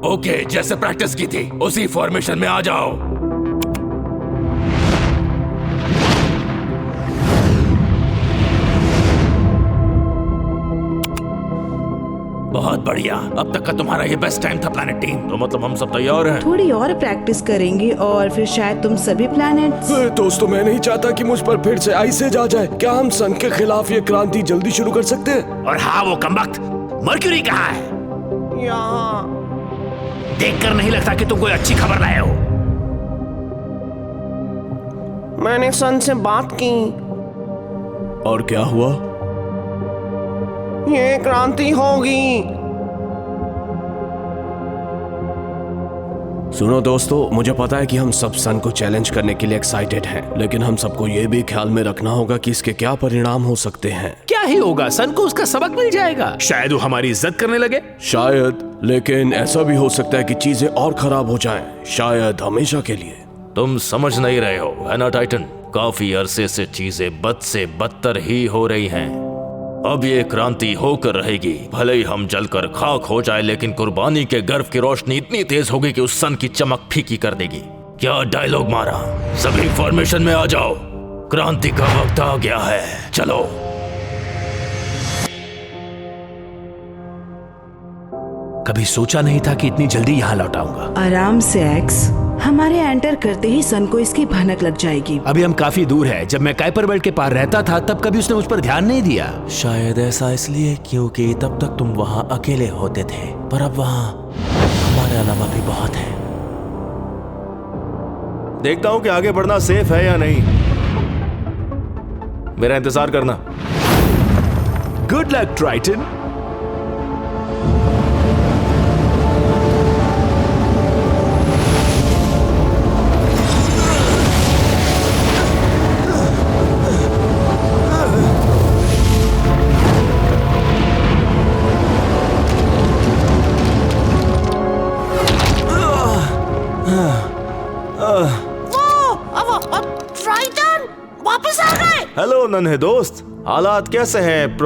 Okay, जैसे practice की थी उसी फॉर्मेशन में आ जाओ। बहुत बढ़िया, अब तक का तुम्हारा ये बेस्ट टाइम था प्लैनेट टीम। तो मतलब हम सब तैयार हैं। थोड़ी और प्रैक्टिस करेंगे और फिर शायद तुम सभी प्लैनेट्स। दोस्तों, मैं नहीं चाहता कि मुझ पर फिर से आइसेज आ जाए। क्या हम सन के खिलाफ ये क्रांति जल्दी शुरू कर सकते हैं? और हाँ, वो कमबख्त मर्क्यूरी कहाँ है? यहाँ। देखकर नहीं लगता कि तुम कोई अच्छी खबर लाए हो। मैंने सन से बात की। और क्या हुआ? ये क्रांति होगी। सुनो दोस्तों, मुझे पता है कि हम सब सन को चैलेंज करने के लिए एक्साइटेड हैं, लेकिन हम सबको ये भी ख्याल में रखना होगा कि इसके क्या परिणाम हो सकते हैं। क्या ही होगा, सन को उसका सबक मिल जाएगा। शायद वो हमारी इज्जत करने लगे। शायद, लेकिन ऐसा भी हो सकता है कि चीजें और खराब हो जाएं, शायद हमेशा के लिए। तुम समझ नहीं रहे हो, है ना टाइटन? काफी अरसे से चीजें बद से बदतर ही हो रही हैं। अब ये क्रांति होकर रहेगी। भले ही हम जलकर खाक हो जाए, लेकिन कुर्बानी के गर्व की रोशनी इतनी तेज होगी कि उस सन की चमक फीकी कर देगी। क्या डायलॉग मारा! सभी फॉर्मेशन में आ जाओ, क्रांति का वक्त आ गया है। चलो। कभी सोचा नहीं था कि इतनी जल्दी यहाँ लौट आऊंगा। आराम से एक्स, हमारे एंटर करते ही सन को इसकी भनक लग जाएगी। अभी हम काफी दूर है। जब मैं काइपर बेल्ट के पार रहता था तब कभी उसने मुझ पर ध्यान नहीं दिया। शायद ऐसा इसलिए क्योंकि तब तक तुम वहाँ अकेले होते थे, पर अब वहाँ हमारे अलावा भी बहुत है। देखता हूँ कि आगे बढ़ना सेफ है या नहीं। मेरा इंतजार करना। Good luck Triton. ट्राइटन वापस आ गए। हेलो नन्हे दोस्त, हालात कैसे हैं?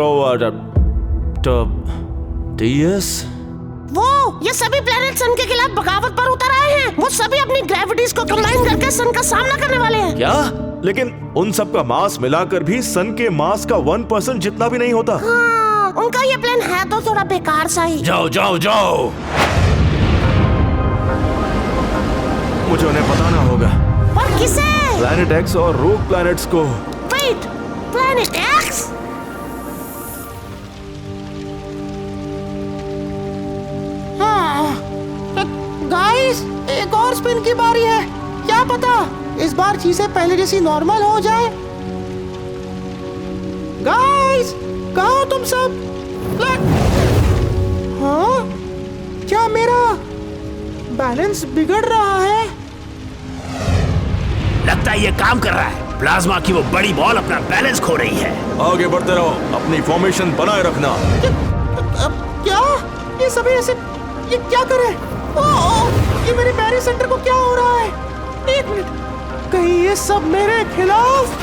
टीएस, वो ये सभी प्लैनेट सन के खिलाफ बगावत पर उतर आए हैं। वो सभी अपनी ग्रेविटीज को कंबाइन करके सन का सामना करने वाले हैं। क्या? लेकिन उन सब का मास मिलाकर भी सन के मास का 1% जितना भी नहीं होता। हाँ, उनका ये प्लान है तो थोड़ा बेकार सा ही। जाओ जाओ जाओ। मुझे उन्हें बताना होगा। पर किसे? प्लैनेट एक्स और रूक प्लैनेट्स को। Wait, planet x? गाइस, एक और स्पिन की बारी है। क्या पता इस बार चीजें पहले जैसी नॉर्मल हो जाए। गाइस, कहाँ हो तुम सब? हाँ? क्या मेरा बैलेंस बिगड़ रहा है? लगता है ये काम कर रहा है। प्लाज्मा की वो बड़ी बॉल अपना बैलेंस खो रही है। आगे बढ़ते रहो, अपनी फॉर्मेशन बनाए रखना। क्या? ये सभी ऐसे ये क्या करे? ये मेरे बैरी सेंटर को क्या हो रहा है? एक मिनट, कहीं ये सब मेरे खिलाफ?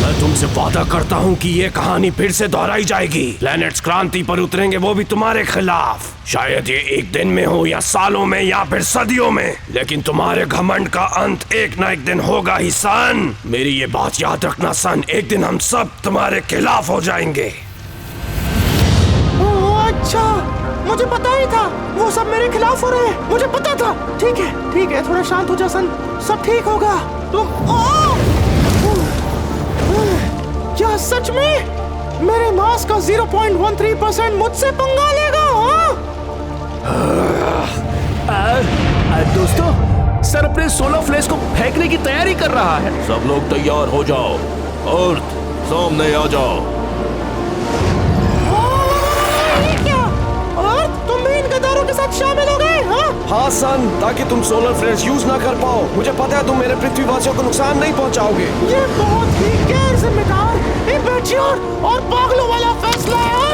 मैं तुमसे वादा करता हूँ कि ये कहानी फिर से दोहराई जाएगी। प्लैनेट्स क्रांति पर उतरेंगे, वो भी तुम्हारे खिलाफ। शायद ये एक दिन में हो या सालों में या फिर सदियों में, लेकिन तुम्हारे घमंड का अंत एक ना एक दिन होगा ही सन। मेरी ये बात याद रखना सन, एक दिन हम सब तुम्हारे खिलाफ हो जाएंगे। अच्छा, मुझे पता ही था वो सब मेरे खिलाफ हो रहे हैं। मुझे पता था। ठीक है, थोड़ा शांत हो जा सन, सब ठीक होगा। क्या सच में मेरे मास का 0.13% मुझसे पंगा लेगा? दोस्तों, सर अपने सोलर फ्लैश को फेंकने की तैयारी कर रहा है। सब लोग तैयार हो जाओ, अर्थ सामने आ जाओ। तुम भी इन गद्दारों के साथ शामिल हो गए? हाँ सन, ताकि तुम सोलर फ्लैश यूज ना कर पाओ। मुझे पता है तुम मेरे पृथ्वीवासियों को नुकसान नहीं पहुंचाओगे। ये बहुत ही गैर जिम्मेदार, इम्मैच्योर और पागलों वाला फैसला है।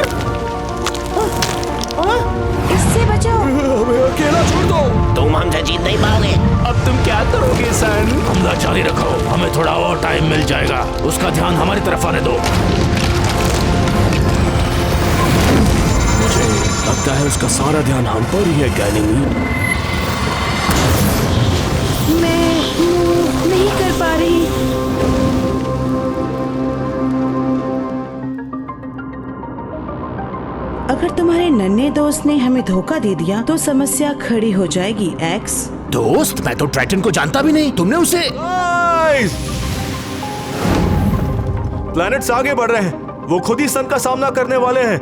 इससे बचो। हमें अकेला छोड़ दो। तुम हमसे जीत नहीं पाओगे। अब तुम क्या करोगे सन? हमला जारी रखो, हमें थोड़ा और टाइम मिल जाएगा। उसका ध्यान हमारी तरफ आने दो। लगता लगता है उसका सारा ध्यान हम पर ही है गैनीमीड। मैं मूव नहीं कर पा रही। अगर तुम्हारे नन्हे दोस्त ने हमें धोखा दे दिया तो समस्या खड़ी हो जाएगी एक्स। दोस्त? मैं तो ट्राइटन को जानता भी नहीं, तुमने उसे। प्लैनेट्स आगे बढ़ रहे हैं, वो खुद ही सन का सामना करने वाले हैं।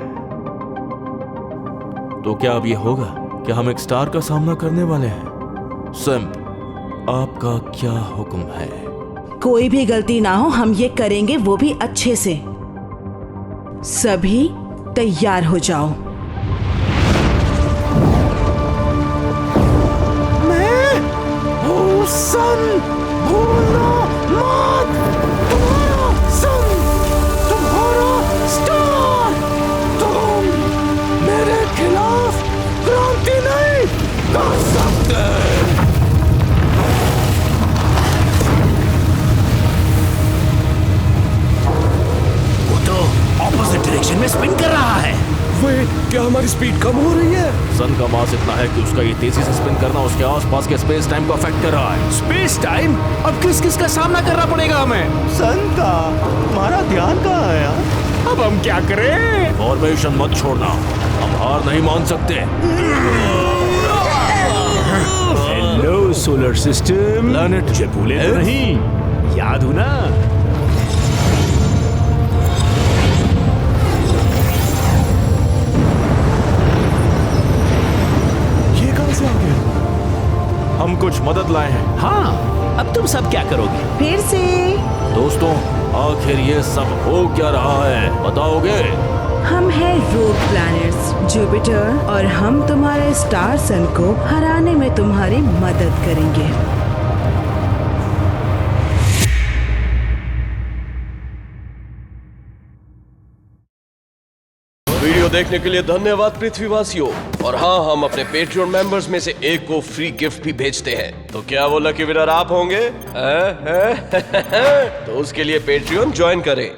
तो क्या अब ये होगा? क्या हम एक स्टार का सामना करने वाले हैं? सिम्प, आपका क्या हुक्म है? कोई भी गलती ना हो, हम ये करेंगे वो भी अच्छे से। सभी तैयार हो जाओ। सन भूलना मत, तुम्हारा सन, तुम्हारा स्टार। तुम मेरे खिलाफ क्रांति नहीं कर सकते। वो तो ऑपोजिट डायरेक्शन में स्पिन कर रहा है। वेट, क्या हमारी स्पीड कम हो रही है? सन का मास इतना है कि उसका ये तेजी से स्पिन करना उसके आसपास के स्पेस टाइम को अफेक्ट कर रहा है। Space time? अब किस किस का सामना करना पड़ेगा हमें? सन का तुम्हारा ध्यान कहाँ है यार? अब हम क्या करें? फॉर्मेशन मत छोड़ना, हम हार नहीं मान सकते। Hello solar system. प्लैनेट मुझे भूले तो नहीं, याद हो ना? हम कुछ मदद लाए हैं। हाँ, अब तुम सब क्या करोगे? फिर से दोस्तों, आखिर ये सब हो क्या रहा है, बताओगे? हम हैं रोग प्लैनेट्स जुपिटर और हम तुम्हारे स्टार सन को हराने में तुम्हारी मदद करेंगे। वीडियो देखने के लिए धन्यवाद पृथ्वीवासियों। और हाँ, हम अपने पेट्रियन मेंबर्स में से एक को फ्री गिफ्ट भी भेजते हैं। तो क्या वो लकी विनर आप होंगे? तो उसके लिए पेट्रियन ज्वाइन करें।